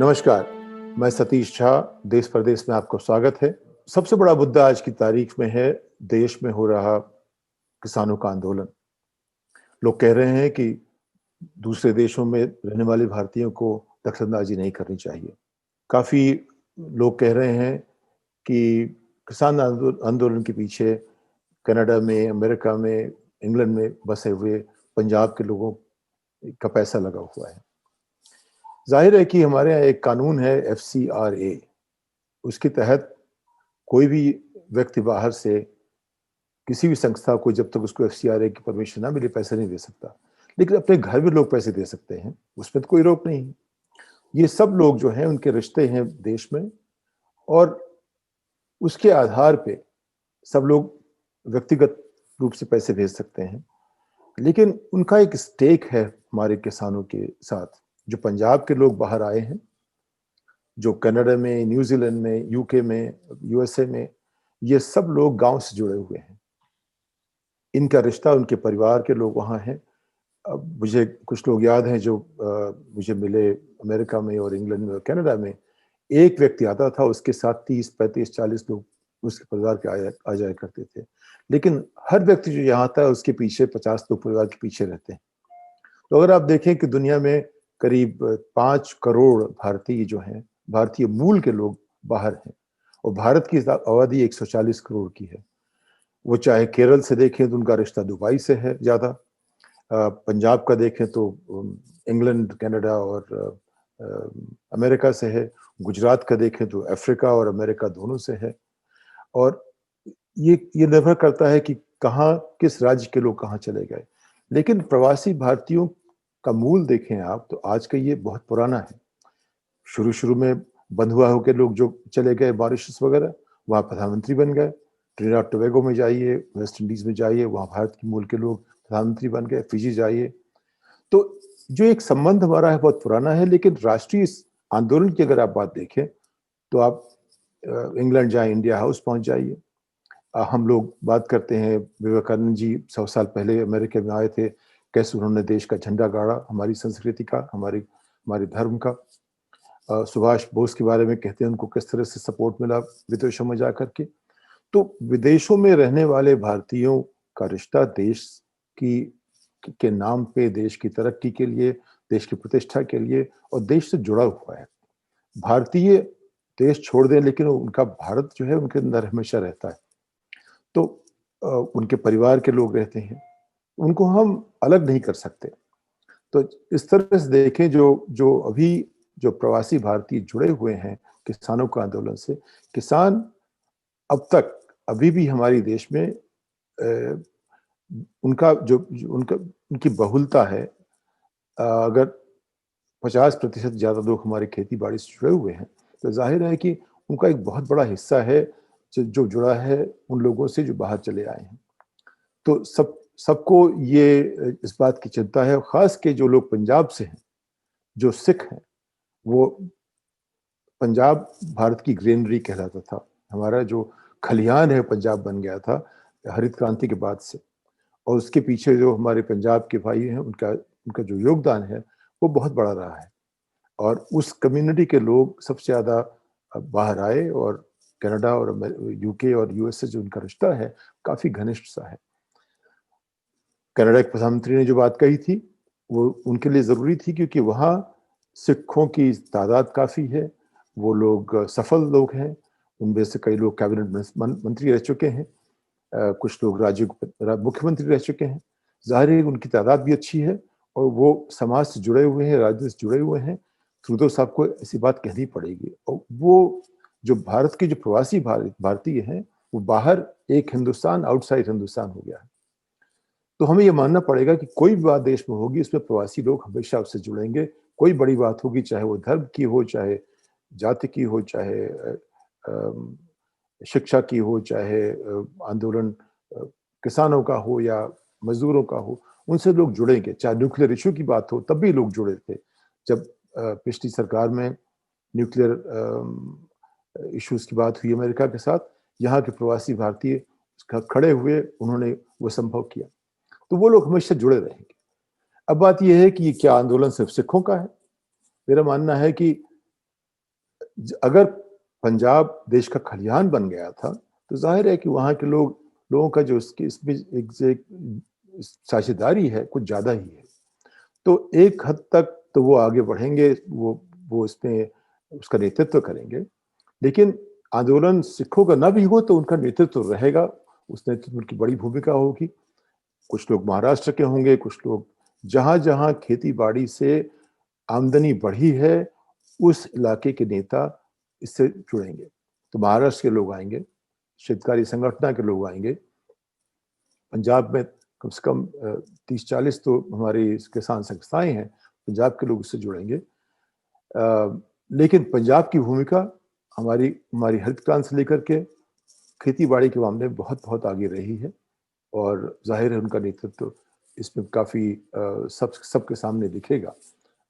नमस्कार, मैं सतीश झा, देश परदेश में आपको स्वागत है। सबसे बड़ा मुद्दा आज की तारीख में है देश में हो रहा किसानों का आंदोलन। लोग कह रहे हैं कि दूसरे देशों में रहने वाले भारतीयों को दखलंदाजी नहीं करनी चाहिए। काफ़ी लोग कह रहे हैं कि किसान आंदोलन के पीछे कनाडा में, अमेरिका में, इंग्लैंड में बसे हुए पंजाब के लोगों का पैसा लगा हुआ है। जाहिर है कि हमारे यहाँ एक कानून है FCRA, उसके तहत कोई भी व्यक्ति बाहर से किसी भी संस्था को जब तक उसको FCRA की परमिशन ना मिले पैसे नहीं दे सकता। लेकिन अपने घर में लोग पैसे दे सकते हैं, उसमें तो कोई रोक नहीं है। ये सब लोग जो हैं उनके रिश्ते हैं देश में और उसके आधार पे सब लोग व्यक्तिगत रूप से पैसे भेज सकते हैं। लेकिन उनका एक स्टेक है हमारे किसानों के साथ। जो पंजाब के लोग बाहर आए हैं, जो कनाडा में, न्यूजीलैंड में, यूके में, USA में, ये सब लोग गांव से जुड़े हुए हैं। इनका रिश्ता उनके परिवार के लोग वहाँ हैं। अब मुझे कुछ लोग याद हैं जो मुझे मिले अमेरिका में और इंग्लैंड में और कनाडा में। एक व्यक्ति आता था, उसके साथ 30, 35, 40 लोग उसके परिवार के आ जाया करते थे। लेकिन हर व्यक्ति जो यहाँ आता है उसके पीछे 50 लोग परिवार के पीछे रहते हैं। तो अगर आप देखें कि दुनिया में करीब 5 करोड़ भारतीय जो हैं, भारतीय मूल के लोग बाहर हैं और भारत की आबादी 140 करोड़ की है। वो चाहे केरल से देखें तो उनका रिश्ता दुबई से है ज़्यादा, पंजाब का देखें तो इंग्लैंड, कनाडा और अमेरिका से है, गुजरात का देखें तो अफ्रीका और अमेरिका दोनों से है। और ये निर्भर करता है कि कहाँ, किस राज्य के लोग कहाँ चले गए। लेकिन प्रवासी भारतीयों का मूल देखें आप तो आज का ये बहुत पुराना है। शुरू में बंधुआ होकर लोग जो चले गए मॉरिशस वगैरह, वहाँ प्रधानमंत्री बन गए। ट्रिनिडाद टोबैगो में जाइए, वेस्ट इंडीज में जाइए, वहाँ भारत के मूल के लोग प्रधानमंत्री बन गए। फिजी जाइए, तो जो एक संबंध हमारा है बहुत पुराना है। लेकिन राष्ट्रीय आंदोलन की अगर आप बात देखें तो आप इंग्लैंड जाए, इंडिया हाउस पहुंच जाइए। हम लोग बात करते हैं विवेकानंद जी 100 साल पहले अमेरिका में आए थे, कैसे उन्होंने देश का झंडा गाड़ा, हमारी संस्कृति का, हमारे धर्म का। सुभाष बोस के बारे में कहते हैं उनको किस तरह से सपोर्ट मिला विदेशों में जाकर के। तो विदेशों में रहने वाले भारतीयों का रिश्ता देश की के नाम पे, देश की तरक्की के लिए, देश की प्रतिष्ठा के लिए और देश से जुड़ा हुआ है। भारतीय देश छोड़ दें लेकिन उनका भारत जो है उनके अंदर हमेशा रहता है। तो उनके परिवार के लोग रहते हैं, उनको हम अलग नहीं कर सकते। तो इस तरह से देखें, जो जो अभी जो प्रवासी भारतीय जुड़े हुए हैं किसानों के आंदोलन से, किसान अब तक अभी भी हमारे देश में उनका उनकी बहुलता है। अगर 50% ज़्यादा लोग हमारी खेती बाड़ी से जुड़े हुए हैं तो जाहिर है कि उनका एक बहुत बड़ा हिस्सा है जो जुड़ा है उन लोगों से जो बाहर चले आए हैं। तो सबको ये इस बात की चिंता है, खास के जो लोग पंजाब से हैं, जो सिख हैं। वो पंजाब भारत की ग्रेनरी कहलाता था। हमारा जो खलिहान है पंजाब बन गया था हरित क्रांति के बाद से। और उसके पीछे जो हमारे पंजाब के भाई हैं उनका उनका जो योगदान है वो बहुत बड़ा रहा है। और उस कम्युनिटी के लोग सबसे ज़्यादा बाहर आए और कनाडा और UK और US से जो उनका रिश्ता है काफ़ी घनिष्ठ सा है। कनाडा के प्रधानमंत्री ने जो बात कही थी वो उनके लिए ज़रूरी थी क्योंकि वहाँ सिखों की तादाद काफ़ी है, वो लोग सफल लोग हैं। उनमें से कई लोग कैबिनेट मंत्री रह चुके हैं, कुछ लोग राज्य मुख्यमंत्री रह चुके हैं। ज़ाहिर है उनकी तादाद भी अच्छी है और वो समाज से जुड़े हुए हैं, राज्य से जुड़े हुए हैं। ट्रूडो साहब को ऐसी बात कहनी पड़ेगी। और वो जो भारत के जो प्रवासी भारतीय हैं वो बाहर एक हिंदुस्तान, आउटसाइड हिंदुस्तान हो गया है। तो हमें ये मानना पड़ेगा कि कोई भी बात देश में होगी उसमें प्रवासी लोग हमेशा उससे जुड़ेंगे। कोई बड़ी बात होगी, चाहे वो धर्म की हो, चाहे जाति की हो, चाहे शिक्षा की हो, चाहे आंदोलन किसानों का हो या मजदूरों का हो, उनसे लोग जुड़ेंगे। चाहे न्यूक्लियर इशू की बात हो तब भी लोग जुड़े थे। जब पिछली सरकार में न्यूक्लियर इश्यूज की बात हुई अमेरिका के साथ, यहाँ के प्रवासी भारतीय खड़े हुए, उन्होंने वो संभव किया। तो वो लोग हमेशा जुड़े रहेंगे। अब बात यह है कि ये क्या आंदोलन सिर्फ सिखों का है? मेरा मानना है कि अगर पंजाब देश का खलिहान बन गया था, तो ज़ाहिर है कि वहाँ के लोगों का जो इसमें एक साझेदारी है, कुछ ज़्यादा ही है। तो एक हद तक तो वो आगे बढ़ेंगे, वो इसमें उसका नेतृत्व करेंगे। लेकिन आंदोलन सिखों का ना भी हो तो उनका नेतृत्व रहेगा, उस नेतृत्व में उनकी बड़ी भूमिका होगी। कुछ लोग महाराष्ट्र के होंगे, कुछ लोग जहाँ-जहाँ खेती-बाड़ी से आमदनी बढ़ी है, उस इलाके के नेता इससे जुड़ेंगे। तो महाराष्ट्र के लोग आएँगे, शेतकारी संगठन के लोग आएँगे। पंजाब में कम से कम 30-40 तो हमारी किसान संस्थाएँ हैं, पंजाब के लोग इससे जुड़ेंगे। लेकिन पंजाब की भूमिका हमारी हमारी हरित क्रांति से लेकर के खेती-बाड़ी के मामले में बहुत-बहुत आगे रही है और ज़ाहिर है उनका नेतृत्व इसमें काफ़ी सबके सामने दिखेगा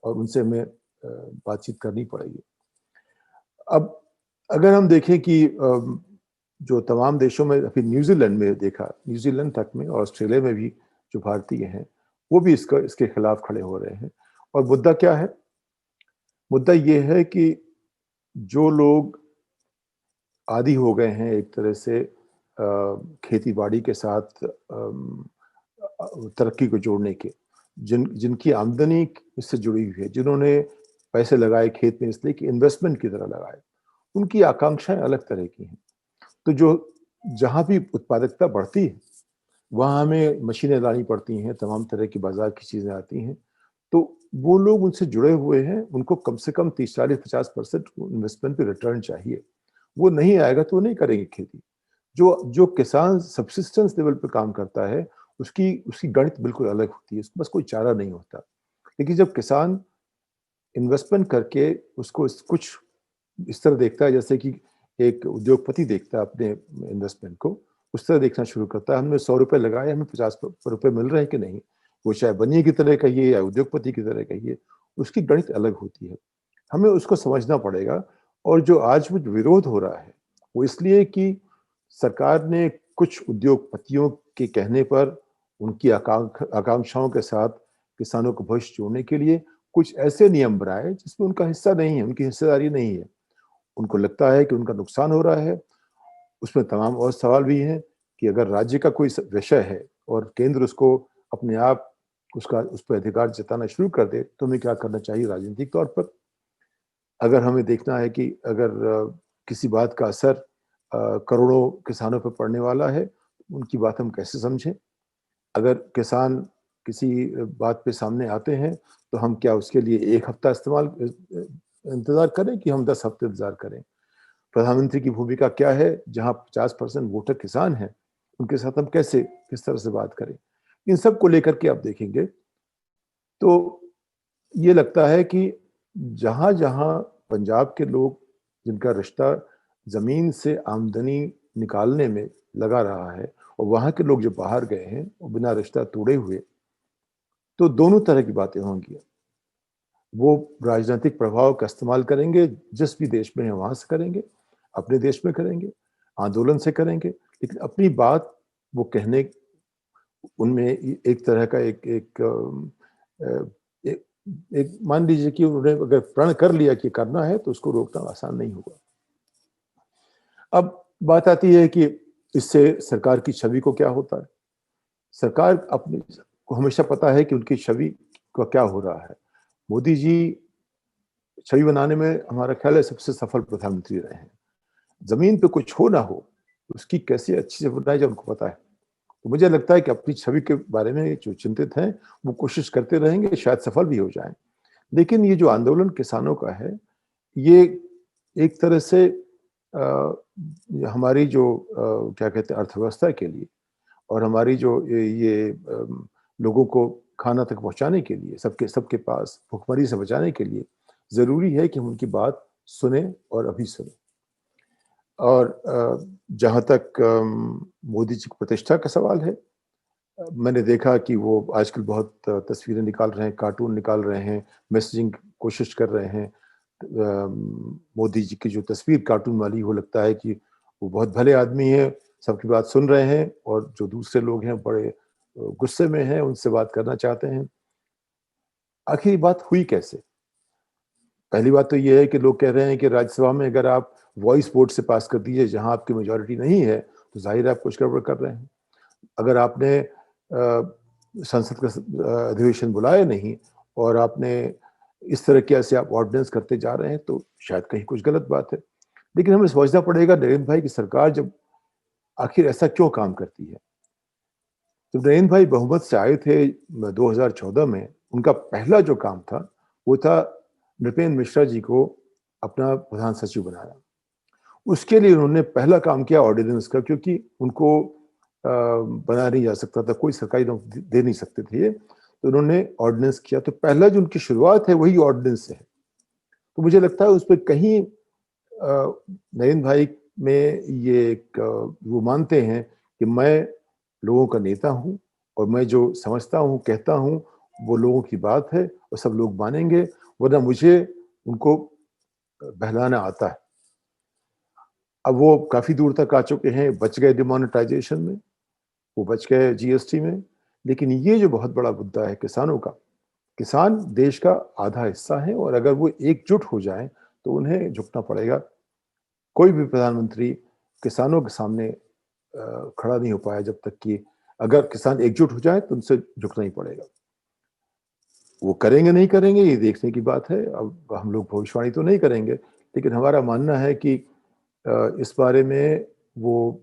और उनसे हमें बातचीत करनी पड़ेगी। अब अगर हम देखें कि जो तमाम देशों में, अभी न्यूज़ीलैंड में देखा, न्यूज़ीलैंड तक में और ऑस्ट्रेलिया में भी जो भारतीय हैं, वो भी इसके खिलाफ खड़े हो रहे हैं। और मुद्दा क्या है? मुद्दा ये है कि जो लोग आदी हो गए हैं एक तरह से खेती-बाड़ी के साथ तरक्की को जोड़ने के, जिनकी आमदनी इससे जुड़ी हुई है, जिन्होंने पैसे लगाए खेत में इसलिए कि इन्वेस्टमेंट की तरह लगाए, उनकी आकांक्षाएँ अलग तरह की हैं। तो जो जहाँ भी उत्पादकता बढ़ती है, वहाँ हमें मशीनें लानी पड़ती हैं, तमाम तरह की बाज़ार की चीज़ें आती हैं। तो वो लोग उनसे जुड़े हुए हैं, उनको कम से कम 30, 40, 50% इन्वेस्टमेंट पे रिटर्न चाहिए। वो नहीं आएगा तो वो नहीं करेंगे खेती। जो जो किसान सब्सिस्टेंस लेवल पे काम करता है, उसकी उसकी गणित बिल्कुल अलग होती है, उसके पास कोई चारा नहीं होता। लेकिन जब किसान इन्वेस्टमेंट करके उसको कुछ इस तरह देखता है जैसे कि एक उद्योगपति देखता है अपने इन्वेस्टमेंट को, उस तरह देखना शुरू करता है। हमने ₹100 लगाए, हमें ₹50 मिल रहे हैं कि नहीं? वो चाहे बनिए की तरह कहिए या उद्योगपति की तरह कहिए, उसकी गणित अलग होती है। हमें उसको समझना पड़ेगा और जो आज वो विरोध हो रहा है, वो इसलिए कि सरकार ने कुछ उद्योगपतियों के कहने पर उनकी आकांक्षाओं के साथ किसानों को भविष्य जोड़ने के लिए कुछ ऐसे नियम बनाए जिसमें उनका हिस्सा नहीं है, उनकी हिस्सेदारी नहीं है। उनको लगता है कि उनका नुकसान हो रहा है। उसमें तमाम और सवाल भी हैं कि अगर राज्य का कोई विषय है और केंद्र उसको अपने आप उस पर अधिकार जताना शुरू कर दे, तो हमें क्या करना चाहिए राजनीतिक तौर पर? अगर हमें देखना है कि अगर किसी बात का असर करोड़ों किसानों पर पड़ने वाला है, उनकी बात हम कैसे समझें? अगर किसान किसी बात पे सामने आते हैं, तो हम क्या उसके लिए 1 हफ्ता इंतज़ार करें कि हम 10 हफ्ते इंतज़ार करें? प्रधानमंत्री की भूमिका क्या है? जहाँ 50% वोटर किसान हैं, उनके साथ हम किस तरह से बात करें? इन सब को लेकर के आप देखेंगे, तो ये लगता है कि जहाँ-जहाँ पंजाब के लोग जिनका रिश्ता ज़मीन से आमदनी निकालने में लगा रहा है और वहाँ के लोग जो बाहर गए हैं, वो बिना रिश्ता तोड़े हुए, तो दोनों तरह की बातें होंगी। वो राजनीतिक प्रभाव का इस्तेमाल करेंगे, जिस भी देश में हैं वहाँ से करेंगे, अपने देश में करेंगे, आंदोलन से करेंगे, लेकिन अपनी बात वो कहने उनमें एक तरह का एक एक मान लीजिए कि उन्होंने अगर प्रण कर लिया कि करना है, तो उसको रोकना आसान नहीं होगा। अब बात आती है कि इससे सरकार की छवि को क्या होता है? सरकार अपनी को हमेशा पता है कि उनकी छवि का क्या हो रहा है। मोदी जी छवि बनाने में हमारा ख्याल है सबसे सफल प्रधानमंत्री रहे हैं। ज़मीन पे कुछ हो ना हो, उसकी कैसे अच्छी से बनाई जाए उनको पता है। तो मुझे लगता है कि अपनी छवि के बारे में जो चिंतित हैं, वो कोशिश करते रहेंगे, शायद सफल भी हो जाएँ। लेकिन ये जो आंदोलन किसानों का है, ये एक तरह से हमारी जो क्या कहते हैं अर्थव्यवस्था के लिए और हमारी जो लोगों को खाना तक पहुँचाने के लिए, सबके सबके पास भुखमरी से बचाने के लिए ज़रूरी है कि हम उनकी बात सुनें और अभी सुनें। और जहाँ तक मोदी जी की प्रतिष्ठा का सवाल है, मैंने देखा कि वो आजकल बहुत तस्वीरें निकाल रहे हैं, कार्टून निकाल रहे हैं, मैसेजिंग कोशिश कर रहे हैं। मोदी जी की जो तस्वीर कार्टून वाली, वो लगता है कि वो बहुत भले आदमी हैं, सबकी बात सुन रहे हैं और जो दूसरे लोग हैं बड़े गुस्से में हैं, उनसे बात करना चाहते हैं। आखिर ये बात हुई कैसे? पहली बात तो ये है कि लोग कह रहे हैं कि राज्यसभा में अगर आप वॉइस वोट से पास कर दीजिए जहां आपकी मेजोरिटी नहीं है, तो जाहिर है आप कुछ गड़बड़ कर रहे हैं। अगर आपने संसद का अधिवेशन बुलाया नहीं और आपने इस तरह के ऐसे आप ऑर्डिनेंस करते जा रहे हैं, तो शायद कहीं कुछ गलत बात है। लेकिन हमें सोचना पड़ेगा नरेंद्र भाई की सरकार जब आखिर ऐसा क्यों काम करती है। जब नरेंद्र भाई बहुमत से आए थे 2014 में, उनका पहला जो काम था वो था नृपेंद्र मिश्रा जी को अपना प्रधान सचिव बनाया। उसके लिए उन्होंने पहला काम किया ऑर्डिनेंस का, क्योंकि उनको बनाया नहीं जा सकता था, कोई सरकारी नौकरी दे नहीं सकते थे, तो उन्होंने ऑर्डिनेंस किया। तो पहला जो उनकी शुरुआत है वही ऑर्डिनेंस से है। तो मुझे लगता है उस पर कहीं नरेंद्र भाई में ये एक वो मानते हैं कि मैं लोगों का नेता हूं और मैं जो समझता हूं कहता हूं वो लोगों की बात है और सब लोग मानेंगे, वरना मुझे उनको बहलाना आता है। अब वो काफी दूर तक आ चुके हैं, बच गए डिमोनेटाइजेशन में, वो बच गए जीएसटी में। लेकिन ये जो बहुत बड़ा मुद्दा है किसानों का, किसान देश का आधा हिस्सा है और अगर वो एकजुट हो जाए तो उन्हें झुकना पड़ेगा। कोई भी प्रधानमंत्री किसानों के सामने खड़ा नहीं हो पाया जब तक कि अगर किसान एकजुट हो जाए तो उनसे झुकना ही पड़ेगा। वो करेंगे नहीं करेंगे ये देखने की बात है। अब हम लोग भविष्यवाणी तो नहीं करेंगे, लेकिन हमारा मानना है कि इस बारे में वो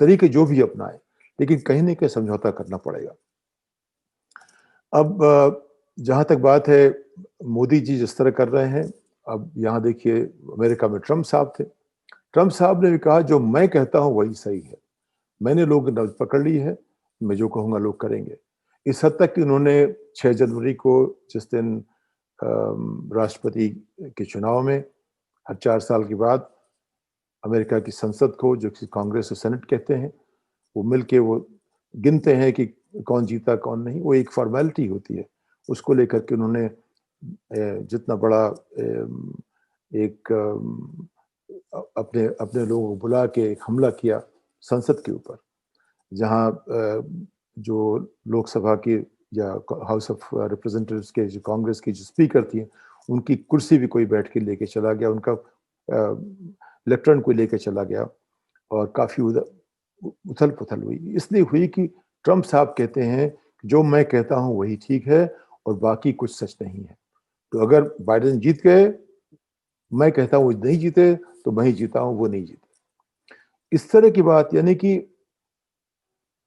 तरीके जो भी अपनाए, लेकिन कहीं ना कहीं समझौता करना पड़ेगा। अब जहां तक बात है मोदी जी जिस तरह कर रहे हैं, अब यहाँ देखिए अमेरिका में ट्रम्प साहब थे। ट्रम्प साहब ने भी कहा जो मैं कहता हूं वही सही है, मैंने लोग नब्ज पकड़ ली है, मैं जो कहूंगा लोग करेंगे। इस हद तक कि उन्होंने 6 जनवरी को, जिस दिन राष्ट्रपति के चुनाव में हर 4 साल के बाद अमेरिका की संसद को, जो कि कांग्रेस और सेनेट कहते हैं, वो मिलके वो गिनते हैं कि कौन जीता कौन नहीं, वो एक फॉर्मेलिटी होती है। उसको लेकर के उन्होंने जितना बड़ा एक अपने अपने लोगों को बुला के एक हमला किया संसद के ऊपर, जहां जो लोकसभा की या हाउस ऑफ रिप्रेजेंटेटिव्स के जो कांग्रेस की जो स्पीकर थी, उनकी कुर्सी भी कोई बैठ के लेके चला गया, उनका इलेक्ट्रॉन को लेके चला गया और काफी उथल पुथल हुई। इसलिए हुई कि ट्रम्प साहब कहते हैं जो मैं कहता हूं वही ठीक है और बाकी कुछ सच नहीं है। तो अगर बाइडेन जीत गए, मैं कहता हूं वो नहीं जीते, तो मैं ही जीता हूं वो नहीं जीते। इस तरह की बात, यानी कि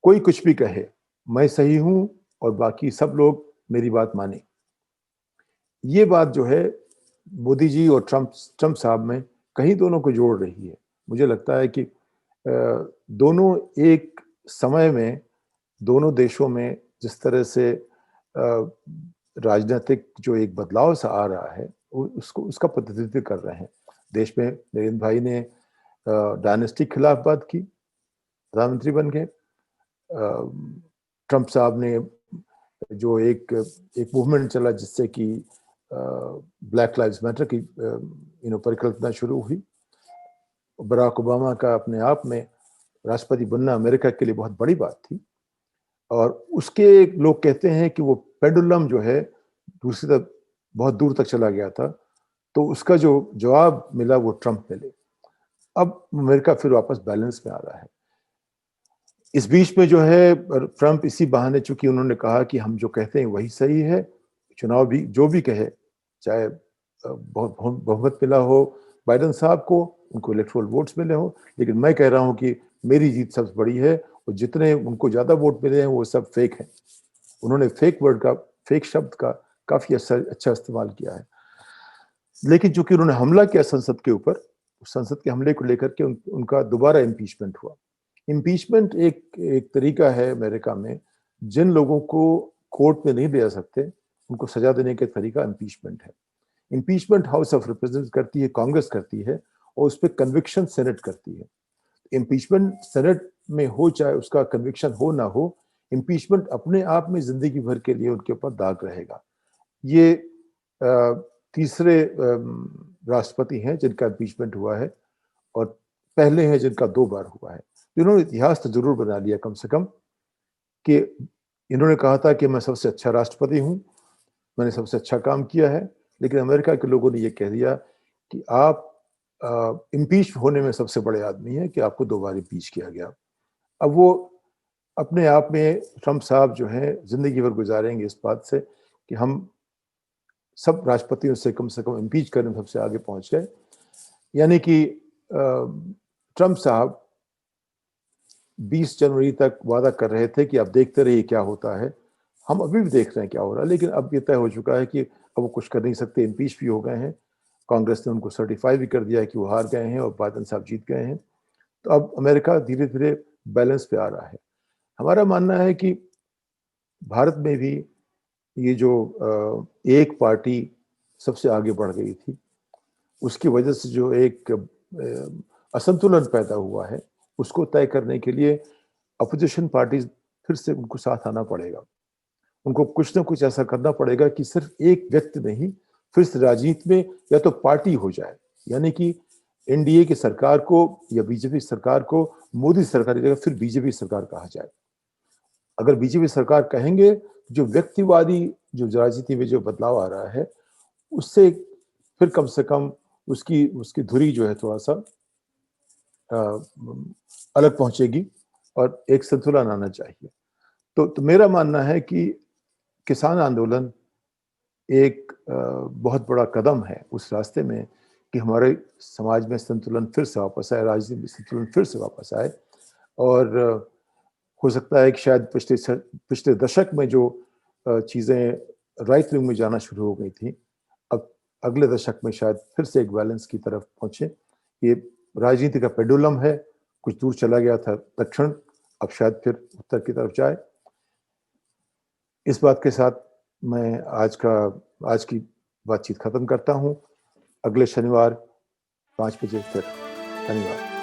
कोई कुछ भी कहे, मैं सही हूं और बाकी सब लोग मेरी बात माने, ये बात जो है मोदी जी और ट्रम्प साहब में कहीं दोनों को जोड़ रही है। मुझे लगता है कि दोनों एक समय में दोनों देशों में जिस तरह से राजनीतिक जो एक बदलाव सा आ रहा है, उसको उसका प्रतिनिधित्व कर रहे हैं। देश में नरेंद्र भाई ने डायनेस्टी के खिलाफ बात की, प्रधानमंत्री बन गए। ट्रम्प साहब ने जो एक मूवमेंट चला जिससे कि ब्लैक लाइव्स मैटर की परिकल्पना शुरू हुई। बराक ओबामा का अपने आप में राष्ट्रपति बनना अमेरिका के लिए बहुत बड़ी बात थी, और उसके लोग कहते हैं कि वो पेंडुलम जो है दूसरी तरफ बहुत दूर तक चला गया था, तो उसका जो जवाब मिला वो ट्रम्प मिले। अब अमेरिका फिर वापस बैलेंस में आ रहा है। इस बीच में जो है ट्रम्प इसी बहाने, चूंकि उन्होंने कहा कि हम जो कहते हैं वही सही है, चुनाव भी जो भी कहे, चाहे बहुत बहुमत मिला हो बाइडेन साहब को, उनको इलेक्टोरल वोट्स मिले हो, लेकिन मैं कह रहा हूं कि मेरी जीत सबसे बड़ी है और जितने उनको ज्यादा वोट मिले हैं वो सब फेक हैं। उन्होंने फेक शब्द का काफी अच्छा इस्तेमाल किया है। लेकिन चूंकि उन्होंने हमला किया संसद के ऊपर, संसद के हमले को लेकर के उनका दोबारा इम्पीचमेंट हुआ। इम्पीचमेंट एक तरीका है अमेरिका में, जिन लोगों को कोर्ट में नहीं ले जा सकते उनको सजा देने का तरीका इम्पीचमेंट है। इम्पीचमेंट हाउस ऑफ रिप्रेजेंटेटिव्स करती है, कांग्रेस करती है, और उस पर कन्विक्शन सेनेट करती है। इम्पीचमेंट सेनेट में हो चाहे उसका कन्विक्शन हो ना हो, इम्पीचमेंट अपने आप में जिंदगी भर के लिए उनके ऊपर दाग रहेगा। ये तीसरे राष्ट्रपति हैं जिनका इम्पीचमेंट हुआ है, और पहले हैं जिनका 2 बार हुआ है। इन्होंने इतिहास तो जरूर बना लिया कम से कम, कि इन्होंने कहा था कि मैं सबसे अच्छा राष्ट्रपति हूं, मैंने सबसे अच्छा काम किया है, लेकिन अमेरिका के लोगों ने ये कह दिया कि आप इम्पीच होने में सबसे बड़े आदमी हैं कि आपको 2 बार इम्पीच किया गया। अब वो अपने आप में ट्रंप साहब जो हैं ज़िंदगी भर गुज़ारेंगे इस बात से कि हम सब राष्ट्रपतियों से कम इम्पीच करने में सबसे आगे पहुँच गए। यानी कि ट्रंप साहब 20 जनवरी तक वादा कर रहे थे कि आप देखते रहिए क्या होता है। हम अभी भी देख रहे हैं क्या हो रहा है, लेकिन अब ये तय हो चुका है कि अब वो कुछ कर नहीं सकते, इम्पीच भी हो गए हैं। कांग्रेस ने उनको सर्टिफाई भी कर दिया है कि वो हार गए हैं और बाइडेन साहब जीत गए हैं। तो अब अमेरिका धीरे-धीरे बैलेंस पे आ रहा है। हमारा मानना है कि भारत में भी ये जो एक पार्टी सबसे आगे बढ़ गई थी, उसकी वजह से जो एक असंतुलन पैदा हुआ है, उसको तय करने के लिए अपोजिशन पार्टीज फिर से उनको साथ आना पड़ेगा। उनको कुछ ना कुछ ऐसा करना पड़ेगा कि सिर्फ एक व्यक्ति नहीं, फिर से राजनीति में या तो पार्टी हो जाए, यानी कि एनडीए की सरकार को या बीजेपी सरकार को मोदी सरकार की जगह फिर बीजेपी सरकार कहा जाए। अगर बीजेपी सरकार कहेंगे, जो व्यक्तिवादी जो राजनीति में जो बदलाव आ रहा है, उससे फिर कम से कम उसकी उसकी धुरी जो है थोड़ा सा अलग पहुंचेगी और एक संतुलन आना चाहिए। तो मेरा मानना है कि किसान आंदोलन एक बहुत बड़ा कदम है उस रास्ते में कि हमारे समाज में संतुलन फिर से वापस आए, राजनीति में संतुलन फिर से वापस आए। और हो सकता है कि शायद पिछले दशक में जो चीज़ें राइट विंग में जाना शुरू हो गई थी, अब अगले दशक में शायद फिर से एक बैलेंस की तरफ पहुंचे। ये राजनीति का पेंडुलम है, कुछ दूर चला गया था दक्षिण, अब शायद फिर उत्तर की तरफ जाए। इस बात के साथ मैं आज की बातचीत खत्म करता हूं। अगले शनिवार 5 बजे फिर। धन्यवाद।